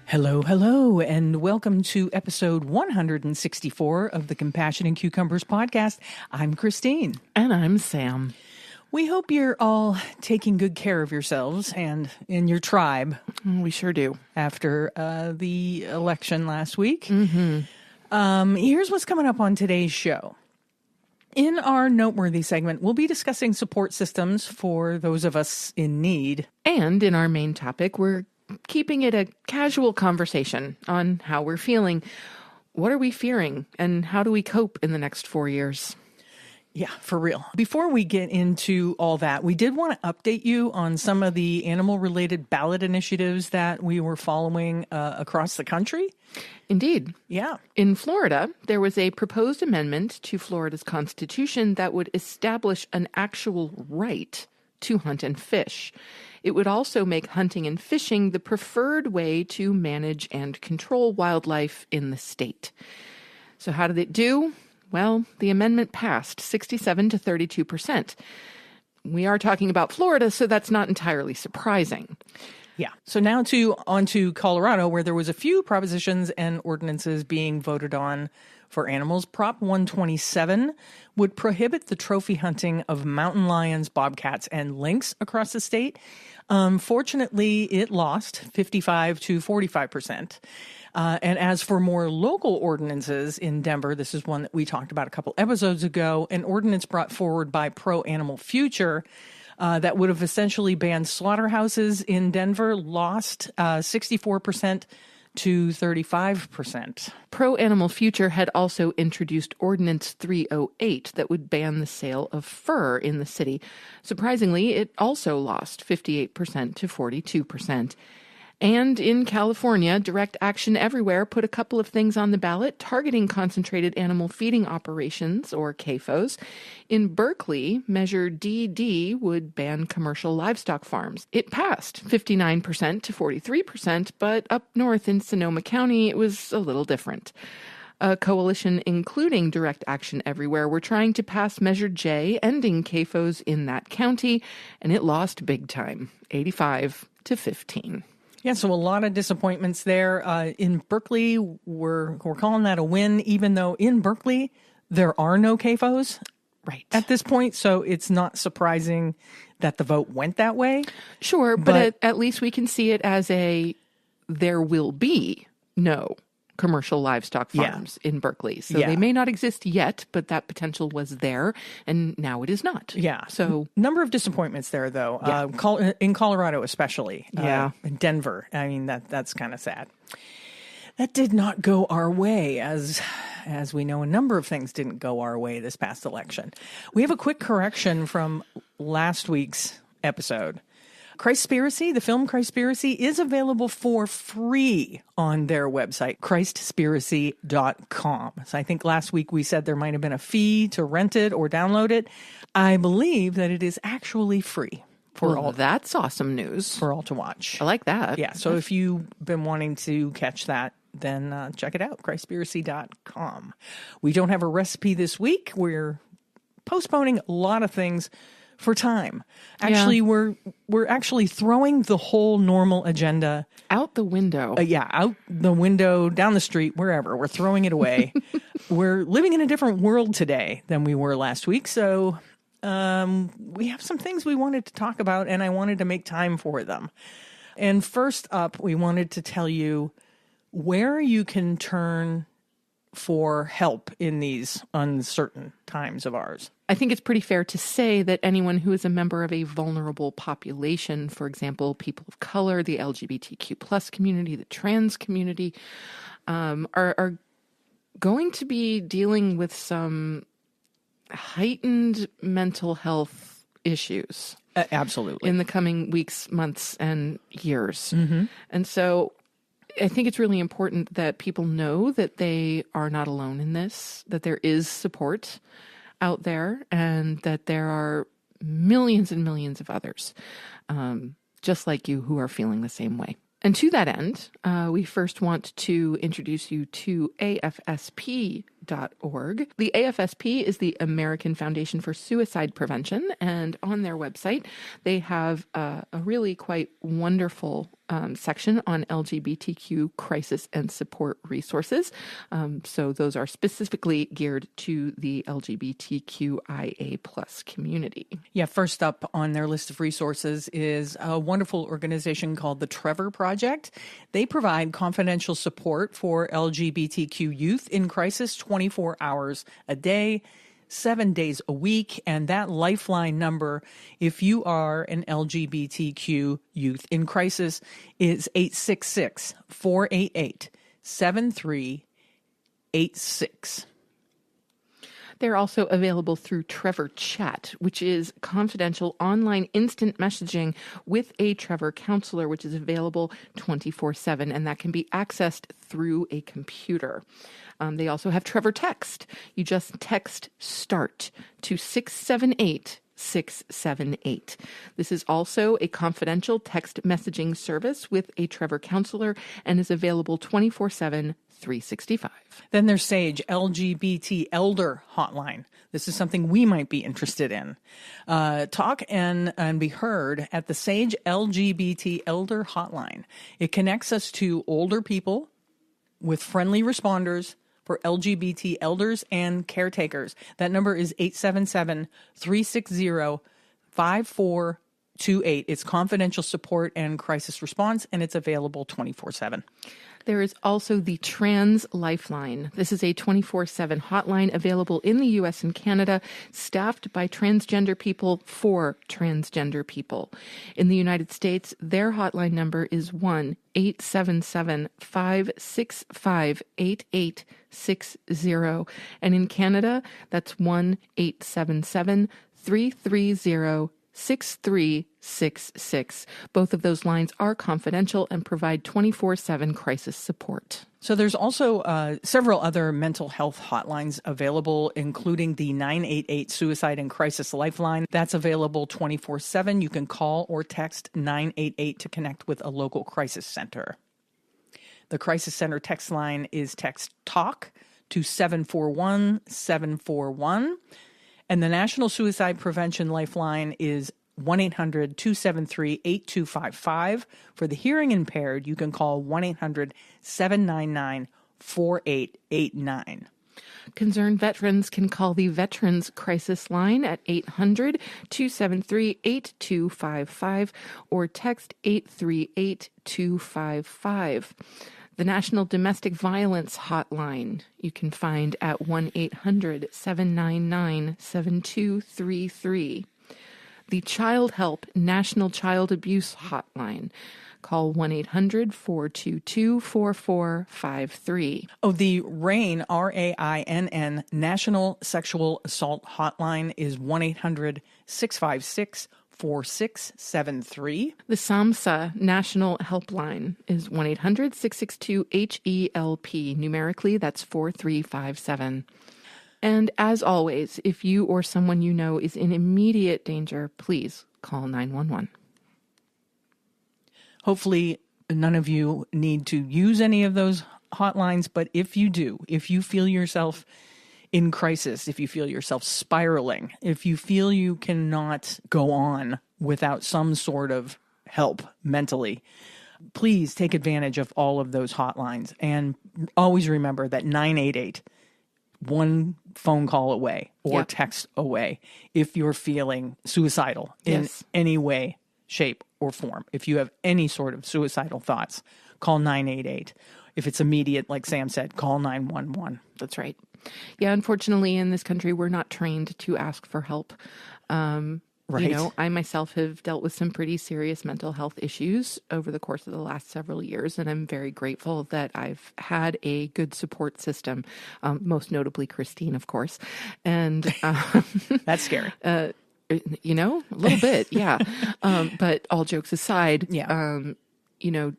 Hello, hello, and welcome to episode 164 of the Compassion and Cucumbers podcast. I'm Christine. And I'm Sam. We hope you're all taking good care of yourselves and in your tribe. We sure do. After the election last week. Here's what's coming up on today's show. In our Noteworthy segment, we'll be discussing support systems for those of us in need. And in our main topic, we're keeping it a casual conversation on how we're feeling, what are we fearing, and how do we cope in the next 4 years. Yeah, for real. Before we get into all that, we did want to update you on some of the animal-related ballot initiatives that we were following across the country. Indeed. Yeah. In Florida, there was a proposed amendment to Florida's constitution that would establish an actual right to hunt and fish. It would also make hunting and fishing the preferred way to manage and control wildlife in the state. So how did it do? Well, the amendment passed 67 to 32%. We are talking about Florida, so that's not entirely surprising. Yeah. So now on to Colorado, where there was a few propositions and ordinances being voted on for animals. Prop 127 would prohibit the trophy hunting of mountain lions, bobcats, and lynx across the state. Fortunately, it lost 55 to 45%. And as for more local ordinances in Denver, this is one that we talked about a couple episodes ago, an ordinance brought forward by Pro Animal Future that would have essentially banned slaughterhouses in Denver lost 64% to 35%. Pro Animal Future had also introduced Ordinance 308 that would ban the sale of fur in the city. Surprisingly, it also lost 58% to 42%. And in California, Direct Action Everywhere put a couple of things on the ballot targeting concentrated animal feeding operations, or CAFOs. In Berkeley, Measure DD would ban commercial livestock farms. It passed 59% to 43%, but up north in Sonoma County, it was a little different. A coalition including Direct Action Everywhere were trying to pass Measure J, ending CAFOs in that county, and it lost big time, 85 to 15. Yeah, so a lot of disappointments there. In Berkeley, we're calling that a win, even though in Berkeley, there are no CAFOs at this point. So it's not surprising that the vote went that way. Sure, but at least we can see it as there will be no commercial livestock farms in Berkeley. So they may not exist yet, but that potential was there, and now it is not. Yeah. So number of disappointments there, though. In Colorado especially. In Denver. I mean, that's kind of sad. That did not go our way, as we know, a number of things didn't go our way this past election. We have a quick correction from last week's episode. Christspiracy, the film Christspiracy, is available for free on their website, christspiracy.com. So I think last week we said there might have been a fee to rent it or download it. I believe that it is actually free for all. That's awesome news. For all to watch. I like that. Yeah, so if you've been wanting to catch that, then check it out, christspiracy.com. We don't have a recipe this week. We're postponing a lot of things for time. Actually, we're actually throwing the whole normal agenda out the window. Out the window, down the street, wherever. We're throwing it away. We're living in a different world today than we were last week. So we have some things we wanted to talk about, and I wanted to make time for them. And first up, we wanted to tell you where you can turn for help in these uncertain times of ours. I think it's pretty fair to say that anyone who is a member of a vulnerable population, for example, people of color, the LGBTQ plus community, the trans community, are going to be dealing with some heightened mental health issues. Absolutely. In the coming weeks, months, and years. Mm-hmm. And so I think it's really important that people know that they are not alone in this, that there is support out there, and that there are millions and millions of others just like you who are feeling the same way. And to that end, we first want to introduce you to AFSP AFSP.org. The AFSP is the American Foundation for Suicide Prevention, and on their website, they have a really quite wonderful section on LGBTQ crisis and support resources. So those are specifically geared to the LGBTQIA plus community. Yeah, first up on their list of resources is a wonderful organization called the Trevor Project. They provide confidential support for LGBTQ youth in crisis 24 hours a day, 7 days a week. And that lifeline number, if you are an LGBTQ youth in crisis, is 866-488-7386. They're also available through Trevor Chat, which is confidential online instant messaging with a Trevor counselor, which is available 24/7, and that can be accessed through a computer. They also have Trevor Text. You just text START to 678-678. This is also a confidential text messaging service with a Trevor counselor and is available 24/7, 365. Then there's SAGE, LGBT Elder Hotline. This is something we might be interested in. Talk and be heard at the SAGE LGBT Elder Hotline. It connects us to older people with friendly responders for LGBT elders and caretakers. That number is 877-360-5428. It's confidential support and crisis response, and it's available 24/7. There is also the Trans Lifeline. This is a 24/7 hotline available in the U.S. and Canada, staffed by transgender people for transgender people. In the United States, their hotline number is 1-877-565-8860. And in Canada, that's 1-877-330-6366. Both of those lines are confidential and provide 24/7 crisis support. So there's also several other mental health hotlines available, including the 988 Suicide and Crisis Lifeline. That's available 24/7. You can call or text 988 to connect with a local crisis center. The crisis center text line is text TALK to 741-741. And the National Suicide Prevention Lifeline is 1-800-273-8255. For the hearing impaired, you can call 1-800-799-4889. Concerned veterans can call the Veterans Crisis Line at 800-273-8255 or text 838-255. The National Domestic Violence Hotline you can find at 1-800-799-7233. The Child Help National Child Abuse Hotline. Call 1-800-422-4453. Oh, the RAINN, RAINN, National Sexual Assault Hotline is 1-800-656-4673. The SAMHSA National Helpline is 1-800-662-HELP. Numerically, that's 4357. And as always, if you or someone you know is in immediate danger, please call 911. Hopefully, none of you need to use any of those hotlines, but if you do, if you feel yourself in crisis, if you feel yourself spiraling, if you feel you cannot go on without some sort of help mentally, please take advantage of all of those hotlines. And always remember that 988, one phone call away or text away if you're feeling suicidal in any way, shape, or form. If you have any sort of suicidal thoughts, call 988. If it's immediate, like Sam said, call 911. That's right. Yeah, unfortunately, in this country, we're not trained to ask for help. Right. You know, I myself have dealt with some pretty serious mental health issues over the course of the last several years, and I'm very grateful that I've had a good support system, most notably Christine, of course. And that's scary. You know, a little bit, yeah. But all jokes aside, you know,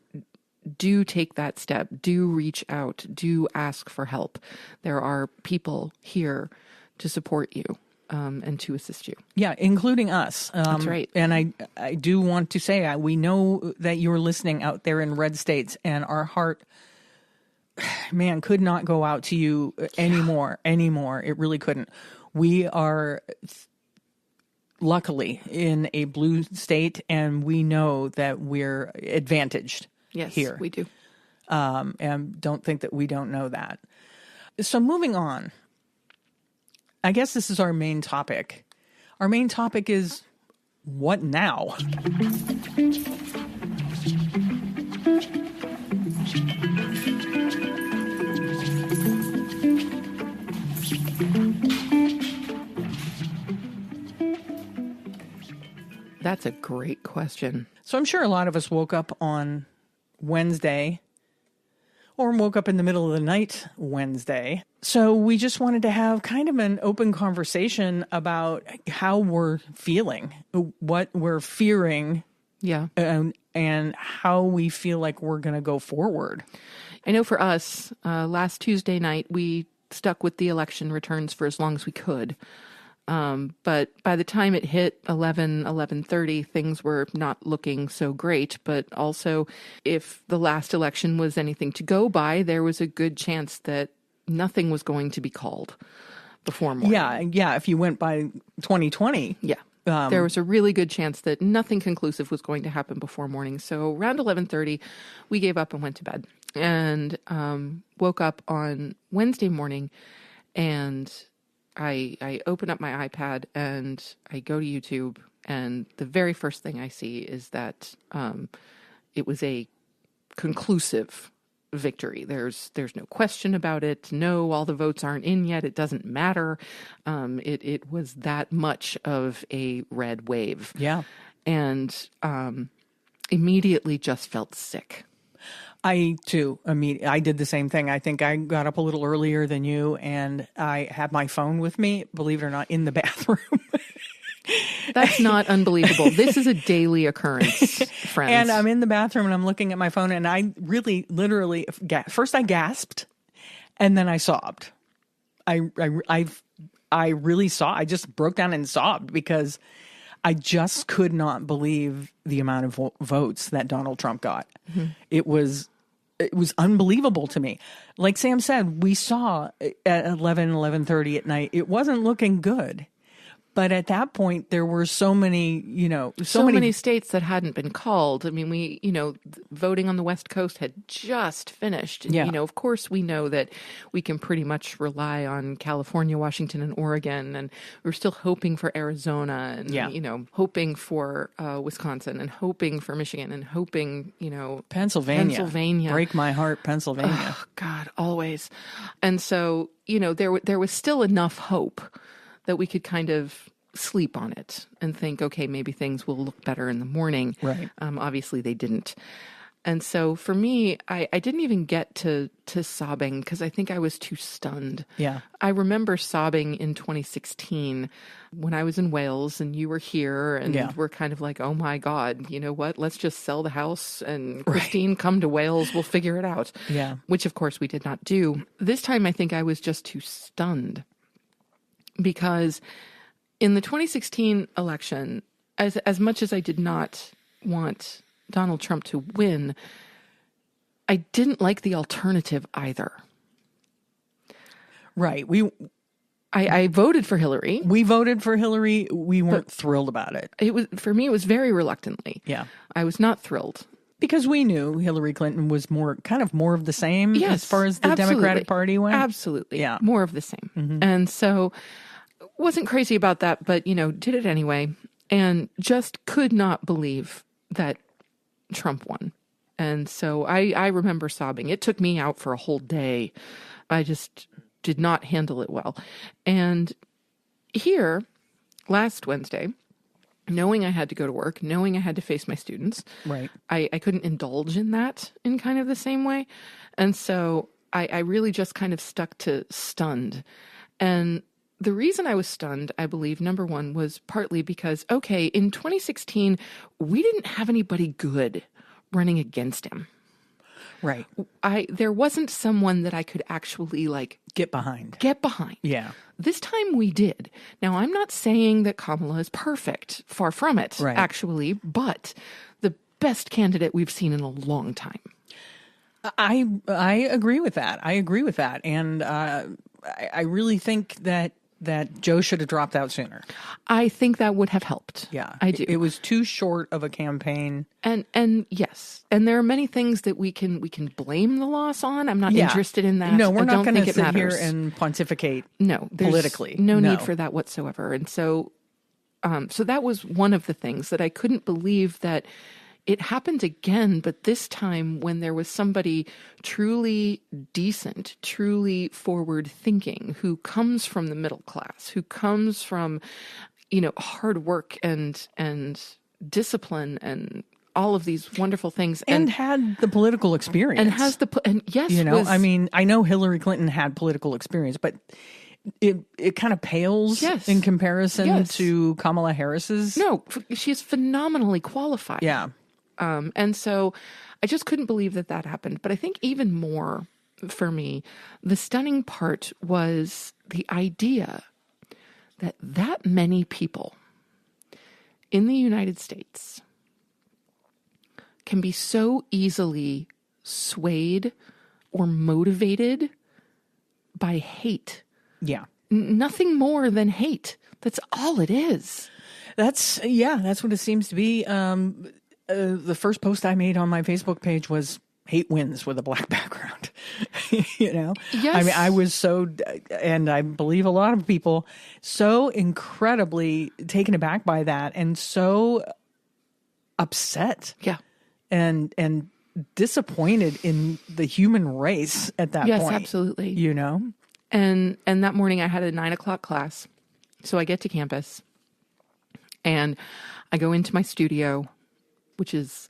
do take that step, do reach out, do ask for help. There are people here to support you. And to assist you. Yeah, including us. That's right. And I do want to say, we know that you're listening out there in red states, and our heart man, could not go out to you anymore. It really couldn't. We are luckily in a blue state, and we know that we're advantaged here. Yes, we do. And don't think that we don't know that. So moving on, I guess this is our main topic. Our main topic is what now? That's a great question. So I'm sure a lot of us woke up on Wednesday or woke up in the middle of the night Wednesday. So we just wanted to have kind of an open conversation about how we're feeling, what we're fearing, Yeah. and how we feel like we're going to go forward. I know for us, last Tuesday night, we stuck with the election returns for as long as we could. But by the time it hit 11:30, things were not looking so great. But also, if the last election was anything to go by, there was a good chance that nothing was going to be called before morning. Yeah. If you went by 2020. Yeah. There was a really good chance that nothing conclusive was going to happen before morning. So around 11:30, we gave up and went to bed, and woke up on Wednesday morning, and I open up my iPad and I go to YouTube, and the very first thing I see is that it was a conclusive victory. There's no question about it. No, all the votes aren't in yet. It doesn't matter. It was that much of a red wave. Yeah. And immediately just felt sick. I too, I did the same thing. I think I got up a little earlier than you, and I had my phone with me, believe it or not, in the bathroom. That's not unbelievable. This is a daily occurrence, friends. And I'm in the bathroom and I'm looking at my phone, and I really, literally, first I gasped, and then I sobbed. I really I just broke down and sobbed because I just could not believe the amount of votes that Donald Trump got. Mm-hmm. It was unbelievable to me. Like Sam said, we saw at 11:30 at night, it wasn't looking good. But at that point, there were so many, so many states that hadn't been called. I mean, we, voting on the West Coast had just finished. And, yeah. Of course, we know that we can pretty much rely on California, Washington, and Oregon. And we're still hoping for Arizona and, hoping for Wisconsin and hoping for Michigan and hoping, Pennsylvania. Break my heart, Pennsylvania. Oh, God, always. And so, there was still enough hope that we could kind of sleep on it and think, okay, maybe things will look better in the morning. Right. Obviously, they didn't. And so for me, I didn't even get to sobbing because I think I was too stunned. Yeah. I remember sobbing in 2016 when I was in Wales and you were here, and we're kind of like, oh my God, you know what? Let's just sell the house and Christine, come to Wales. We'll figure it out. Yeah. Which, of course, we did not do. This time, I think I was just too stunned. Because in the 2016 election, as much as I did not want Donald Trump to win, I didn't like the alternative either. Right. I voted for Hillary. We voted for Hillary. We weren't thrilled about it. For me, it was very reluctantly. Yeah. I was not thrilled. Because we knew Hillary Clinton was more of the same as far as the absolutely. Democratic Party went. Absolutely. Yeah. More of the same. Mm-hmm. And so wasn't crazy about that, but, did it anyway. And just could not believe that Trump won. And so I remember sobbing. It took me out for a whole day. I just did not handle it well. And here, last Wednesday, knowing I had to go to work, knowing I had to face my students, right? I couldn't indulge in that in kind of the same way. And so I really just kind of stuck to stunned. And the reason I was stunned, I believe, number one, was partly because, okay, in 2016, we didn't have anybody good running against him. Right. There wasn't someone that I could actually get behind. Yeah. This time we did. Now, I'm not saying that Kamala is perfect. Far from it, actually, but the best candidate we've seen in a long time. I agree with that. I agree with that. And I really think that Joe should have dropped out sooner. I think that would have helped. Yeah. I do. It was too short of a campaign. And yes. And there are many things that we can blame the loss on. I'm not interested in that. No, we're not going to sit matters. here and pontificate politically. No need for that whatsoever. And so so that was one of the things that I couldn't believe that it happened again, but this time when there was somebody truly decent, truly forward-thinking, who comes from the middle class, who comes from, hard work and discipline and all of these wonderful things, and had the political experience, I know Hillary Clinton had political experience, but it kind of pales in comparison to Kamala Harris's. No, she's phenomenally qualified. Yeah. And so I just couldn't believe that happened. But I think even more for me, the stunning part was the idea that many people in the United States can be so easily swayed or motivated by hate. Yeah. Nothing more than hate. That's all it is. That's what it seems to be. The first post I made on my Facebook page was "hate wins" with a black background. Yes. I mean, I was so, and I believe a lot of people, so incredibly taken aback by that, and so upset. Yeah. And disappointed in the human race at that point. Yes, absolutely. And that morning I had a 9:00 class. So I get to campus and I go into my studio, which is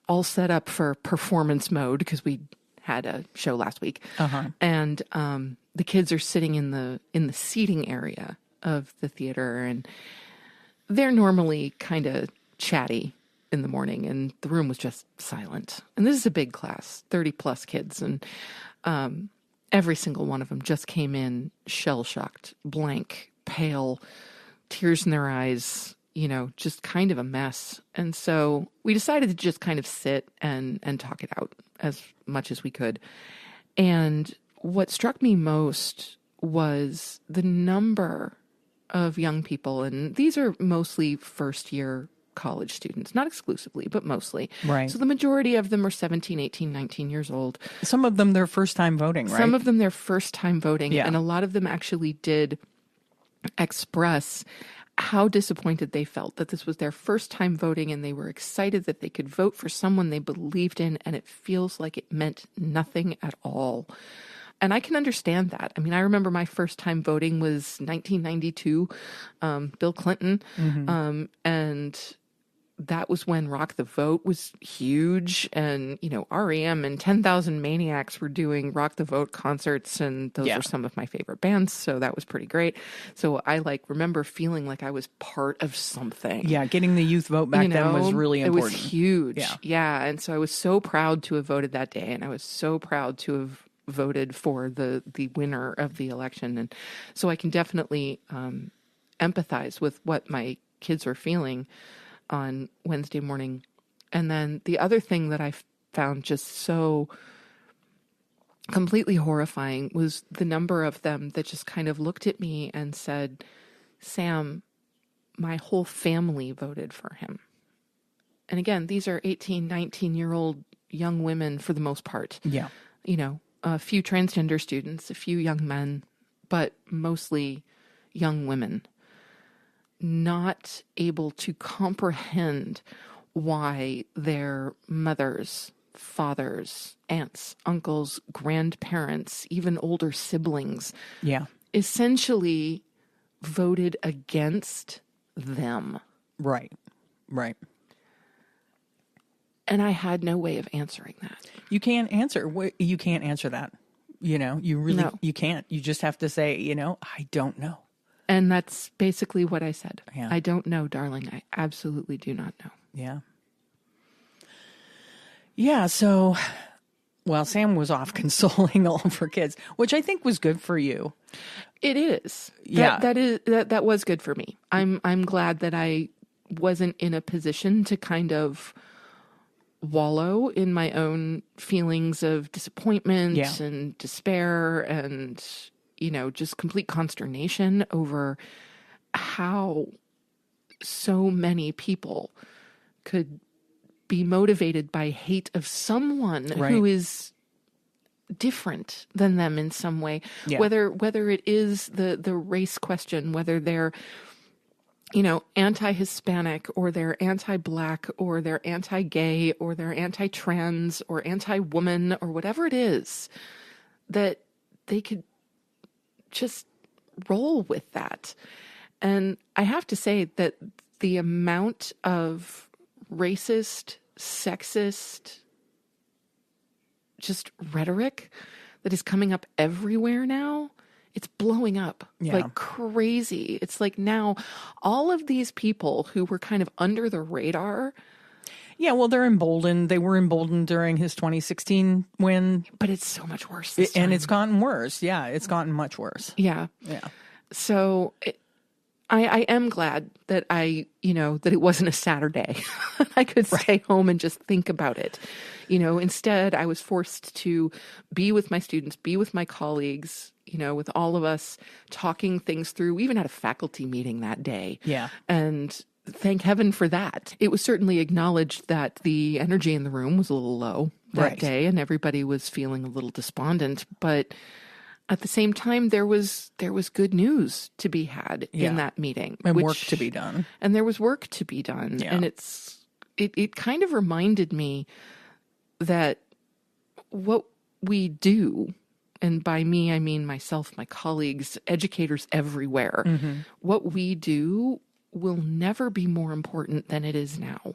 all set up for performance mode because we had a show last week. Uh-huh. And the kids are sitting in the seating area of the theater, and they're normally kind of chatty in the morning, and the room was just silent. And this is a big class, 30 plus kids, and every single one of them just came in shell-shocked, blank, pale, tears in their eyes, just kind of a mess. And so we decided to just kind of sit and talk it out as much as we could. And what struck me most was the number of young people, and these are mostly first-year college students, not exclusively, but mostly. Right. So the majority of them are 17, 18, 19 years old. Some of them their first time voting, right? Some of them their first time voting. Yeah. And a lot of them actually did express how disappointed they felt that this was their first time voting, and they were excited that they could vote for someone they believed in, and it feels like it meant nothing at all. And I can understand that. I mean, I remember my first time voting was 1992, Bill Clinton, and that was when Rock the Vote was huge, and, REM and 10,000 Maniacs were doing Rock the Vote concerts, and those were some of my favorite bands, so that was pretty great. So I remember feeling like I was part of something. Yeah, getting the youth vote back then was really important. It was huge. Yeah, and so I was so proud to have voted that day, and I was so proud to have voted for the winner of the election. And so I can definitely empathize with what my kids were feeling on Wednesday morning. And then the other thing that I found just so completely horrifying was the number of them that just kind of looked at me and said, "Sam, my whole family voted for him." And again, these are 18, 19-year-old young women for the most part. Yeah. A few transgender students, a few young men, but mostly young women, not able to comprehend why their mothers, fathers, aunts, uncles, grandparents, even older siblings, essentially voted against them. Right. And I had no way of answering that. You can't answer that. You really, you can't. You just have to say, I don't know. And that's basically what I said. Yeah. I don't know, darling. I absolutely do not know. Yeah. Yeah. So, Sam was off consoling all of her kids, which I think was good for you. It is. Yeah. That was good for me. I'm glad that I wasn't in a position to kind of wallow in my own feelings of disappointment and despair and, just complete consternation over how so many people could be motivated by hate of someone who is different than them in some way, whether it is the race question, whether they're anti-Hispanic or they're anti-Black or they're anti-gay or they're anti-trans or anti-woman or whatever it is, that they could just roll with that. And I have to say that the amount of racist, sexist, just rhetoric that is coming up everywhere now, it's blowing up like crazy. It's like now all of these people who were kind of under the radar. Yeah, well, they're emboldened. They were emboldened during his 2016 win. But it's so much worse this time. And it's gotten worse. Yeah, it's gotten much worse. Yeah. Yeah. So I am glad that that it wasn't a Saturday. I could stay home and just think about it. Instead, I was forced to be with my students, be with my colleagues, with all of us talking things through. We even had a faculty meeting that day. Yeah. And thank heaven for that. It was certainly acknowledged that the energy in the room was a little low that day and everybody was feeling a little despondent. But at the same time, there was good news to be had in that meeting. And work to be done. And there was work to be done. Yeah. And it kind of reminded me that what we do, and by me, I mean myself, my colleagues, educators everywhere, what we do will never be more important than it is now.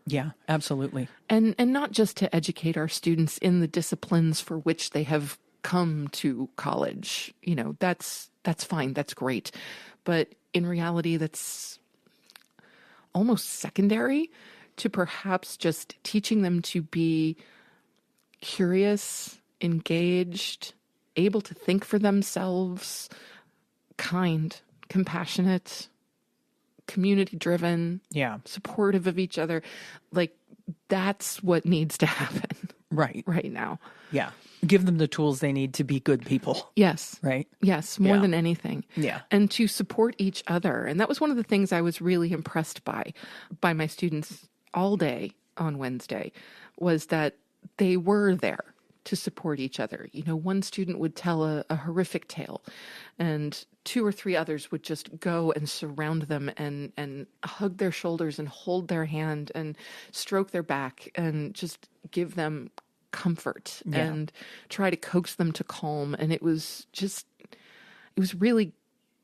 Yeah, absolutely. And not just to educate our students in the disciplines for which they have come to college. That's fine. That's great. But in reality, that's almost secondary to perhaps just teaching them to be curious, engaged, able to think for themselves, kind, compassionate, community-driven, supportive of each other. Like, that's what needs to happen right now. Yeah. Give them the tools they need to be good people. Yes. Right? Yes, more than anything. Yeah. And to support each other. And that was one of the things I was really impressed by my students all day on Wednesday, was that they were there to support each other. One student would tell a horrific tale, and 2 or 3 others would just go and surround them and hug their shoulders and hold their hand and stroke their back and just give them comfort and try to coax them to calm. And it was really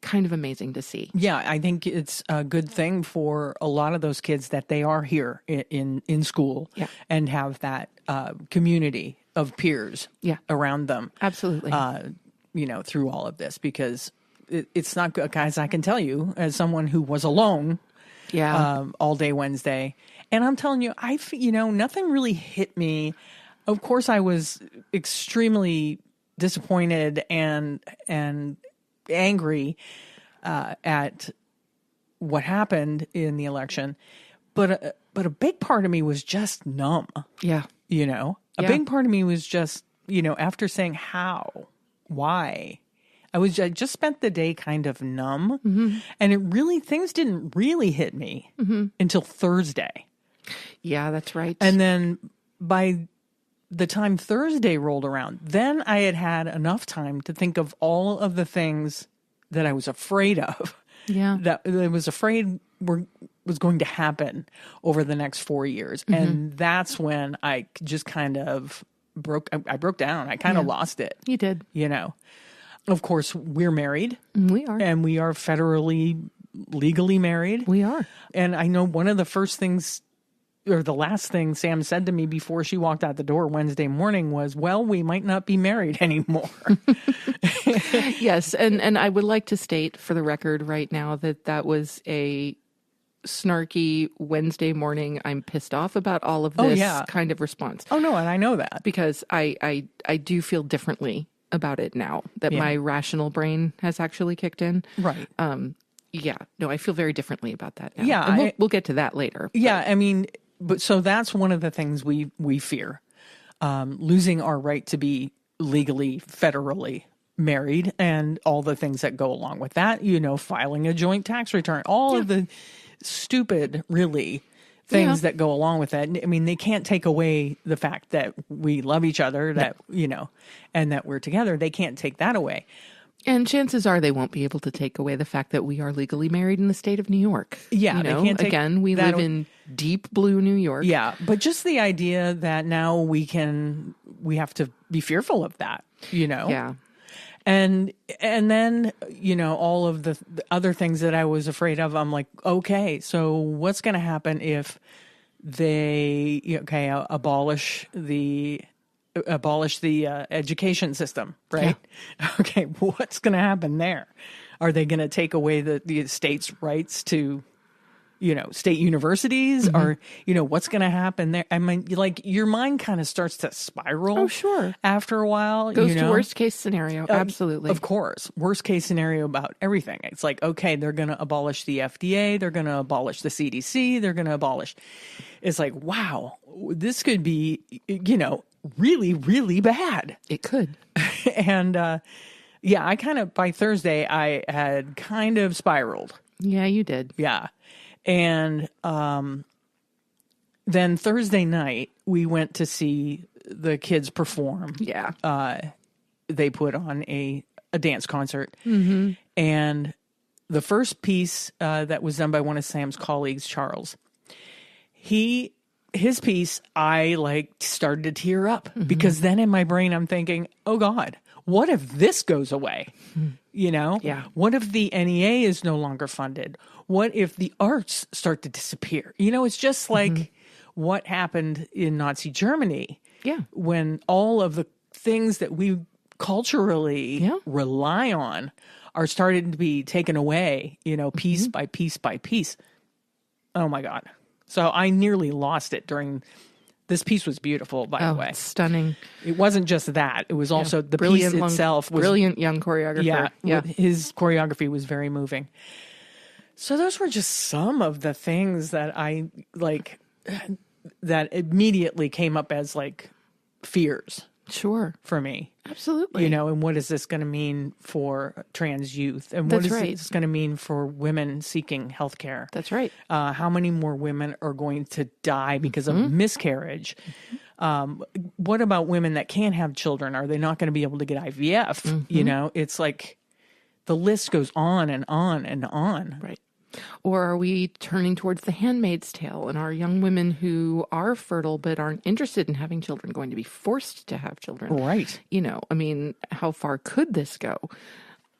kind of amazing to see. Yeah, I think it's a good thing for a lot of those kids that they are here in school and have that community of peers around them. Absolutely. Through all of this, because it's not good, guys. I can tell you, as someone who was alone all day Wednesday, and I'm telling you, nothing really hit me. Of course, I was extremely disappointed and angry at what happened in the election, but a big part of me was just numb. Yeah. A big part of me was just, after saying how, why, I just spent the day kind of numb, and things didn't really hit me until Thursday. Yeah, that's right. And then by the time Thursday rolled around, then I had enough time to think of all of the things that I was afraid of. Yeah. That I was afraid was going to happen over the next 4 years. And that's when I just kind of broke down. I kind of lost it. You did. Of course, we're married. We are. And we are federally, legally married. We are. And I know one of the first things, or the last thing Sam said to me before she walked out the door Wednesday morning was, well, we might not be married anymore. Yes. And I would like to state for the record right now that was a snarky Wednesday morning, I'm pissed off about all of this kind of response. Oh, no. And I know that. Because I do feel differently about it now that my rational brain has actually kicked in. Right. Yeah. No, I feel very differently about that now. Yeah. And we'll get to that later. Yeah. I mean, but so that's one of the things we fear, losing our right to be legally, federally married, and all the things that go along with that, filing a joint tax return, all of the stupid, really, things that go along with that. I mean, they can't take away the fact that we love each other, that, and that we're together. They can't take that away. And chances are they won't be able to take away the fact that we are legally married in the state of New York. Yeah, they can't take again, we live in deep blue New York. Yeah, but just the idea that now we have to be fearful of that, Yeah. And then, all of the other things that I was afraid of, I'm like, okay, so what's going to happen if they, abolish the education system, right? Yeah. Okay, what's going to happen there? Are they going to take away the state's rights to, state universities? Or, what's going to happen there? I mean, like, your mind kind of starts to spiral. Oh, sure. After a while. Goes to worst case scenario. Absolutely. Of course. Worst case scenario about everything. It's like, okay, they're going to abolish the FDA. They're going to abolish the CDC. They're going to abolish. It's like, wow, this could be, really, really bad. It could. And, I kind of, by Thursday, I had kind of spiraled. Yeah, you did. Yeah. And then Thursday night, we went to see the kids perform. Yeah. They put on a dance concert. Mm-hmm. And the first piece that was done by one of Sam's colleagues, Charles, his piece, I started to tear up because then in my brain, I'm thinking, oh God, what if this goes away? Yeah. What if the NEA is no longer funded? What if the arts start to disappear? It's just like what happened in Nazi Germany. Yeah. When all of the things that we culturally rely on are starting to be taken away, piece by piece by piece. Oh my God. So I nearly lost it this piece was beautiful, by the way. It's stunning. It wasn't just that. It was also the piece itself was brilliant young choreographer. Yeah. His choreography was very moving. So those were just some of the things that I that immediately came up as fears. Sure. For me. Absolutely. And what is this going to mean for trans youth? And what is this going to mean for women seeking health care? That's right. How many more women are going to die because of miscarriage? What about women that can't have children? Are they not going to be able to get IVF? It's like the list goes on and on and on. Right. Or are we turning towards The Handmaid's Tale, and are young women who are fertile but aren't interested in having children going to be forced to have children? Right. How far could this go?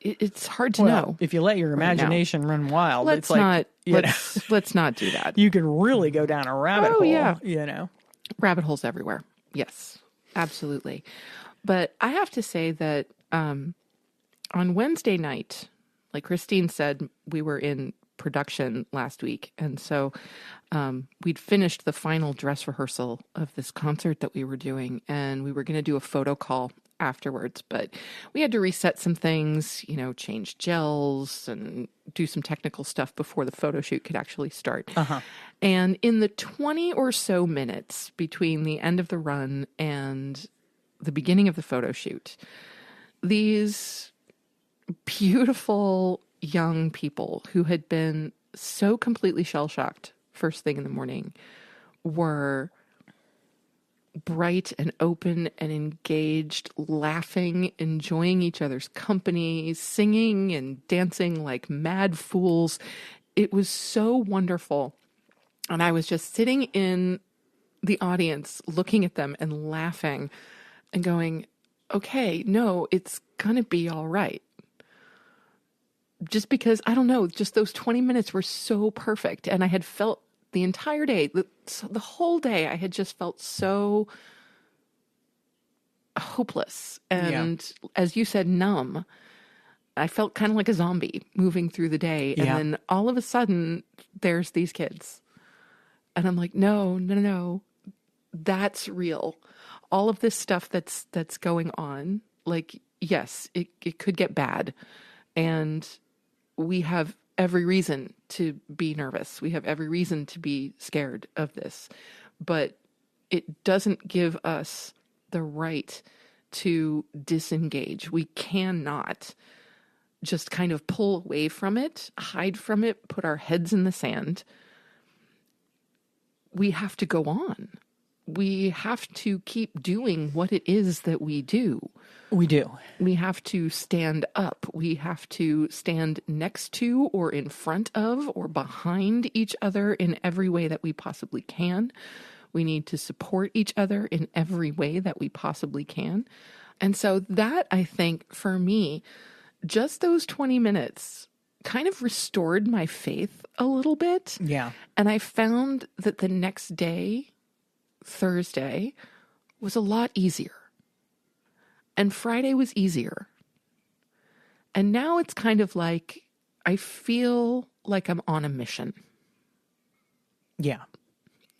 It's hard to know. If you let your imagination run wild, let's not do that. You can really go down a rabbit hole. Yeah. Rabbit holes everywhere. Yes, absolutely. But I have to say that on Wednesday night, like Christine said, we were in production last week. And so we'd finished the final dress rehearsal of this concert that we were doing, and we were going to do a photo call afterwards, but we had to reset some things, change gels and do some technical stuff before the photo shoot could actually start. And in the 20 or so minutes between the end of the run and the beginning of the photo shoot, these beautiful young people who had been so completely shell-shocked first thing in the morning were bright and open and engaged, laughing, enjoying each other's company, singing and dancing like mad fools. It was so wonderful. And I was just sitting in the audience looking at them and laughing and going, okay, no, it's going to be all right. Just because, I don't know, just those 20 minutes were so perfect. And I had felt the entire day, the whole day, I had just felt so hopeless. And as you said, numb. I felt kind of like a zombie moving through the day. And then all of a sudden, there's these kids. And I'm like, no, that's real. All of this stuff that's going on, yes, it could get bad. And we have every reason to be nervous. We have every reason to be scared of this. But it doesn't give us the right to disengage. We cannot just kind of pull away from it, hide from it, put our heads in the sand. We have to go on. We have to keep doing what it is that we do. We do. We have to stand up. We have to stand next to or in front of or behind each other in every way that we possibly can. We need to support each other in every way that we possibly can. And so that, I think, for me, just those 20 minutes kind of restored my faith a little bit. Yeah. And I found that the next day, Thursday, was a lot easier. And Friday was easier. And now it's kind of like I feel like I'm on a mission. Yeah.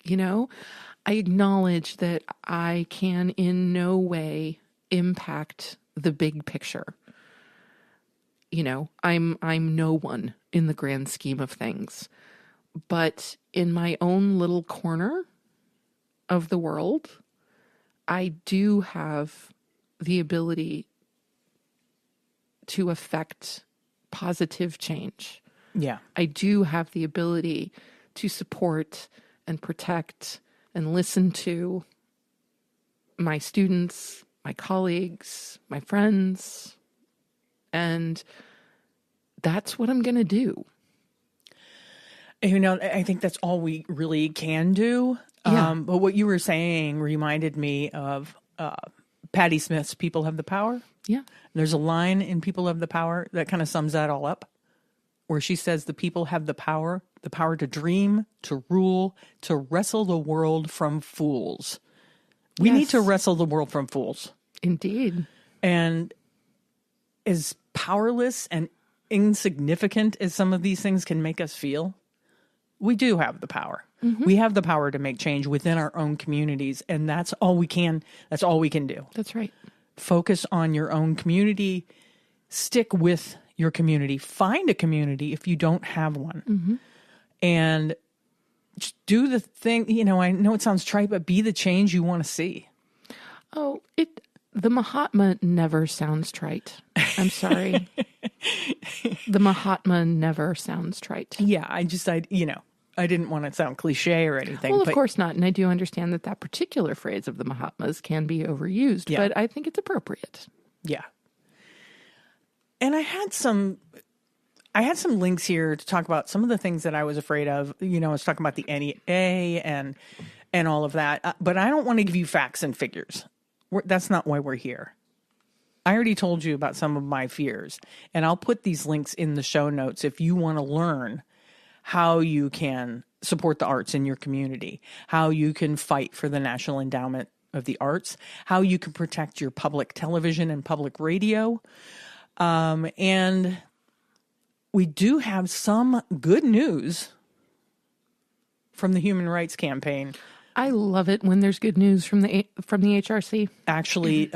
You know, I acknowledge that I can in no way impact the big picture. You know, I'm no one in the grand scheme of things. But in my own little corner of the world, I do have the ability to affect positive change. Yeah. I do have the ability to support and protect and listen to my students, my colleagues, my friends. And that's what I'm going to do. You know, I think that's all we really can do. Yeah. But what you were saying reminded me of Patti Smith's People Have the Power. Yeah. There's a line in People Have the Power that kind of sums that all up, where she says the people have the power to dream, to rule, to wrestle the world from fools. We need to wrestle the world from fools. Indeed. And as powerless and insignificant as some of these things can make us feel, we do have the power. Mm-hmm. We have the power to make change within our own communities, and that's all we can do. That's right. Focus on your own community. Stick with your community. Find a community if you don't have one. Mm-hmm. And just do the thing. You know, I know it sounds trite, but be the change you want to see. Oh, the Mahatma never sounds trite. I'm sorry. The Mahatma never sounds trite. Yeah, I didn't want to sound cliche or anything. Well, of course not. And I do understand that particular phrase of the Mahatmas can be overused, but I think it's appropriate. Yeah. And I had some links here to talk about some of the things that I was afraid of. You know, I was talking about the NEA and all of that. But I don't want to give you facts and figures. That's not why we're here. I already told you about some of my fears. And I'll put these links in the show notes if you want to learn how you can support the arts in your community, how you can fight for the National Endowment of the Arts, how you can protect your public television and public radio. And we do have some good news from the Human Rights Campaign. I love it when there's good news from the HRC. Actually,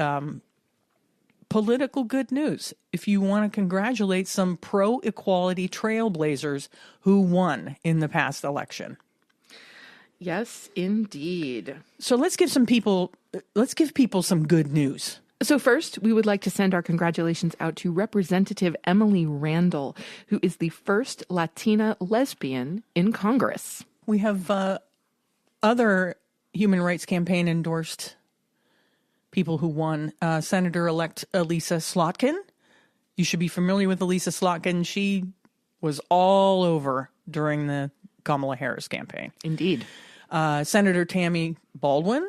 political good news. If you want to congratulate some pro-equality trailblazers who won in the past election. Yes, indeed. So let's give people some good news. So first, we would like to send our congratulations out to Representative Emily Randall, who is the first Latina lesbian in Congress. We have other Human Rights Campaign endorsed people who won. Senator-elect Elisa Slotkin. You should be familiar with Elisa Slotkin. She was all over during the Kamala Harris campaign. Indeed. Senator Tammy Baldwin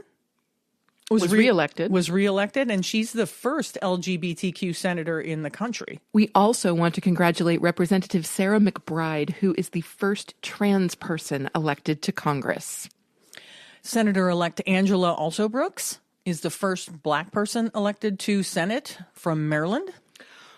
was reelected, and she's the first LGBTQ senator in the country. We also want to congratulate Representative Sarah McBride, who is the first trans person elected to Congress. Senator-elect Angela Alsobrooks is the first Black person elected to Senate from Maryland.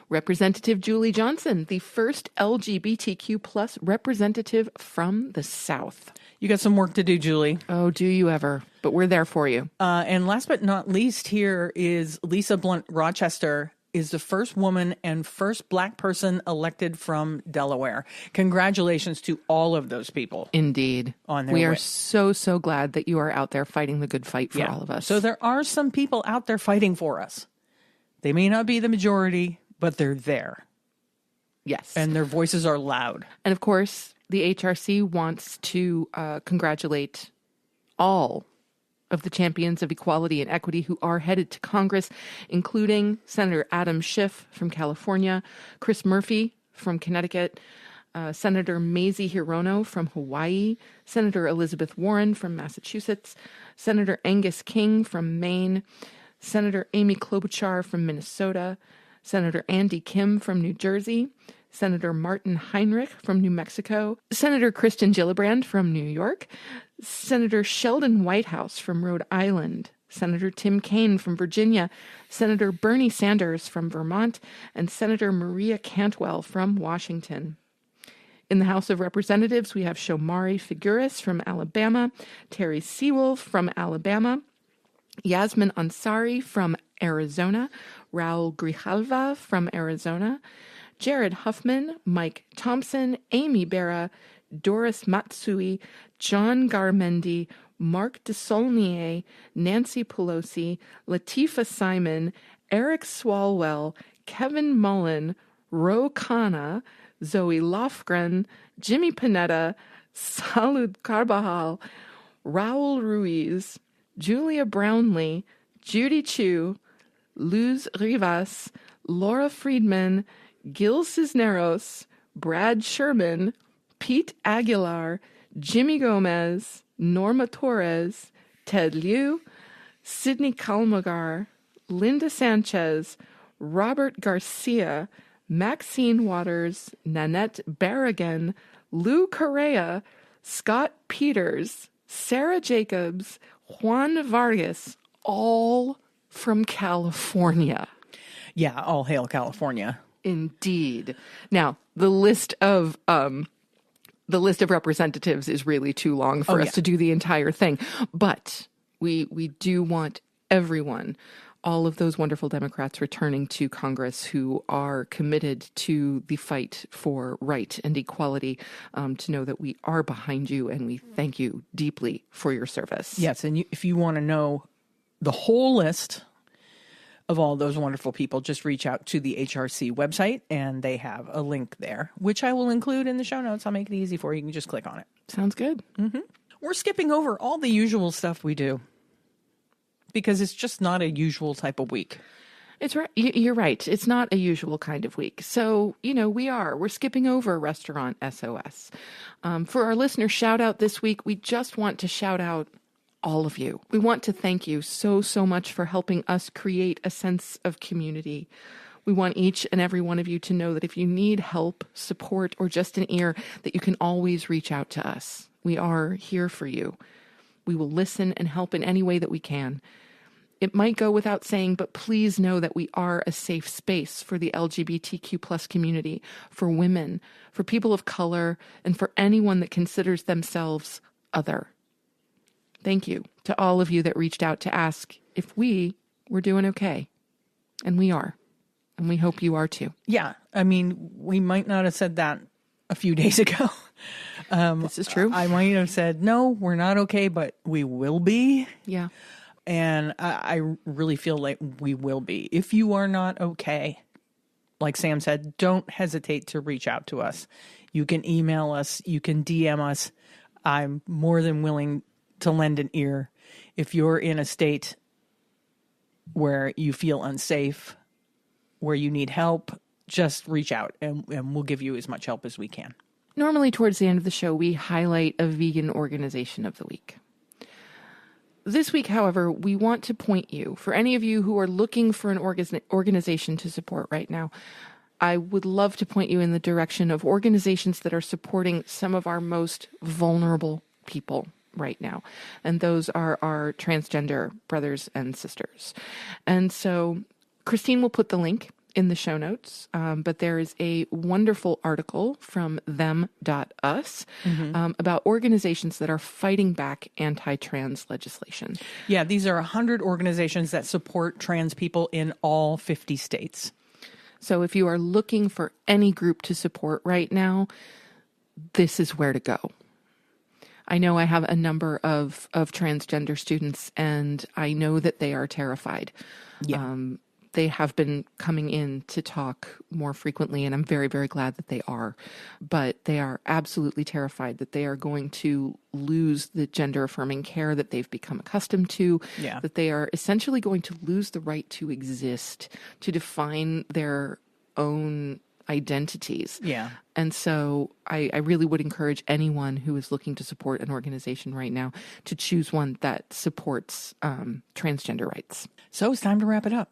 Representative Julie Johnson, the first LGBTQ plus representative from the South. You got some work to do, Julie. Oh, do you ever? But we're there for you. And last but not least here is Lisa Blunt Rochester, is the first woman and first Black person elected from Delaware. Congratulations to all of those people. Indeed. On their we are way. so glad that you are out there fighting the good fight for all of us. So there are some people out there fighting for us. They may not be the majority, but they're there. Yes. And their voices are loud. And of course, the HRC wants to congratulate all of the champions of equality and equity who are headed to Congress, including Senator Adam Schiff from California, Chris Murphy from Connecticut, Senator Mazie Hirono from Hawaii, Senator Elizabeth Warren from Massachusetts, Senator Angus King from Maine, Senator Amy Klobuchar from Minnesota, Senator Andy Kim from New Jersey, Senator Martin Heinrich from New Mexico, Senator Kristen Gillibrand from New York, Senator Sheldon Whitehouse from Rhode Island, Senator Tim Kaine from Virginia, Senator Bernie Sanders from Vermont, and Senator Maria Cantwell from Washington. In the House of Representatives, we have Shomari Figueres from Alabama, Terry Sewell from Alabama, Yasmin Ansari from Arizona, Raul Grijalva from Arizona, Jared Huffman, Mike Thompson, Amy Berra, Doris Matsui, John Garmendi, Mark DeSaulnier, Nancy Pelosi, Latifah Simon, Eric Swalwell, Kevin Mullen, Ro Khanna, Zoe Lofgren, Jimmy Panetta, Salud Carbajal, Raul Ruiz, Julia Brownlee, Judy Chu, Luz Rivas, Laura Friedman, Gil Cisneros, Brad Sherman, Pete Aguilar, Jimmy Gomez, Norma Torres, Ted Liu, Sidney Kalmagar, Linda Sanchez, Robert Garcia, Maxine Waters, Nanette Barragan, Lou Correa, Scott Peters, Sarah Jacobs, Juan Vargas, all from California. Yeah, all hail California. Indeed. Now, the list of representatives is really too long for us to do the entire thing. But we do want everyone, all of those wonderful Democrats returning to Congress who are committed to the fight for right and equality, to know that we are behind you and we thank you deeply for your service. Yes, and if you want to know the whole list of all those wonderful people, just reach out to the HRC website, and they have a link there, which I will include in the show notes. I'll make it easy for you. You can just click on it. Sounds good. Mm-hmm. We're skipping over all the usual stuff we do because it's just not a usual type of week. It's right. You're right. It's not a usual kind of week. So, we're skipping over Restaurant SOS. For our listener shout out this week, we just want to shout out all of you. We want to thank you so much for helping us create a sense of community. We want each and every one of you to know that if you need help, support, or just an ear, that you can always reach out to us. We are here for you. We will listen and help in any way that we can. It might go without saying, but please know that we are a safe space for the LGBTQ plus community, for women, for people of color, and for anyone that considers themselves other. Thank you to all of you that reached out to ask if we were doing okay. And we are. And we hope you are too. Yeah. I mean, we might not have said that a few days ago. This is true. I might have said, no, we're not okay, but we will be. Yeah. And I really feel like we will be. If you are not okay, like Sam said, don't hesitate to reach out to us. You can email us. You can DM us. I'm more than willing to lend an ear. If you're in a state where you feel unsafe, where you need help, just reach out and we'll give you as much help as we can. Normally towards the end of the show, we highlight a vegan organization of the week. This week, however, we want to point you, for any of you who are looking for an organization to support right now, I would love to point you in the direction of organizations that are supporting some of our most vulnerable people right now. And those are our transgender brothers and sisters. And so Christine will put the link in the show notes, but there is a wonderful article from them.us about organizations that are fighting back anti-trans legislation. Yeah, these are 100 organizations that support trans people in all 50 states. So if you are looking for any group to support right now, this is where to go. I know I have a number of transgender students, and I know that they are terrified. Yeah. They have been coming in to talk more frequently, and I'm very, very glad that they are. But they are absolutely terrified that they are going to lose the gender-affirming care that they've become accustomed to, that they are essentially going to lose the right to exist, to define their own identities. Yeah. And so I really would encourage anyone who is looking to support an organization right now to choose one that supports transgender rights. So it's time to wrap it up.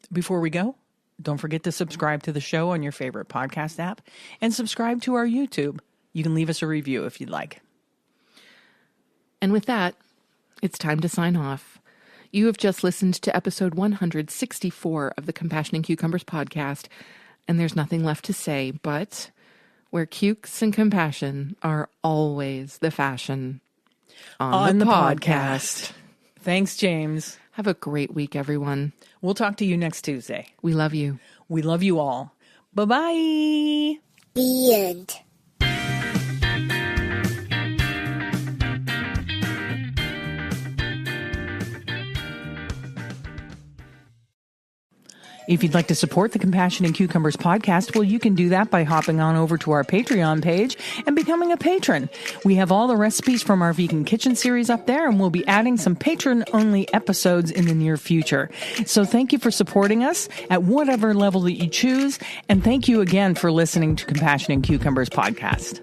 Before we go, don't forget to subscribe to the show on your favorite podcast app and subscribe to our YouTube. You can leave us a review if you'd like. And with that, it's time to sign off. You have just listened to episode 164 of the Compassion and Cucumbers podcast, and there's nothing left to say but where cukes and compassion are always the fashion on the podcast. Thanks, James. Have a great week, everyone. We'll talk to you next Tuesday. We love you. We love you all. Bye-bye. The end. If you'd like to support the Compassion and Cucumbers podcast, well, you can do that by hopping on over to our Patreon page and becoming a patron. We have all the recipes from our vegan kitchen series up there, and we'll be adding some patron-only episodes in the near future. So thank you for supporting us at whatever level that you choose, and thank you again for listening to Compassion and Cucumbers podcast.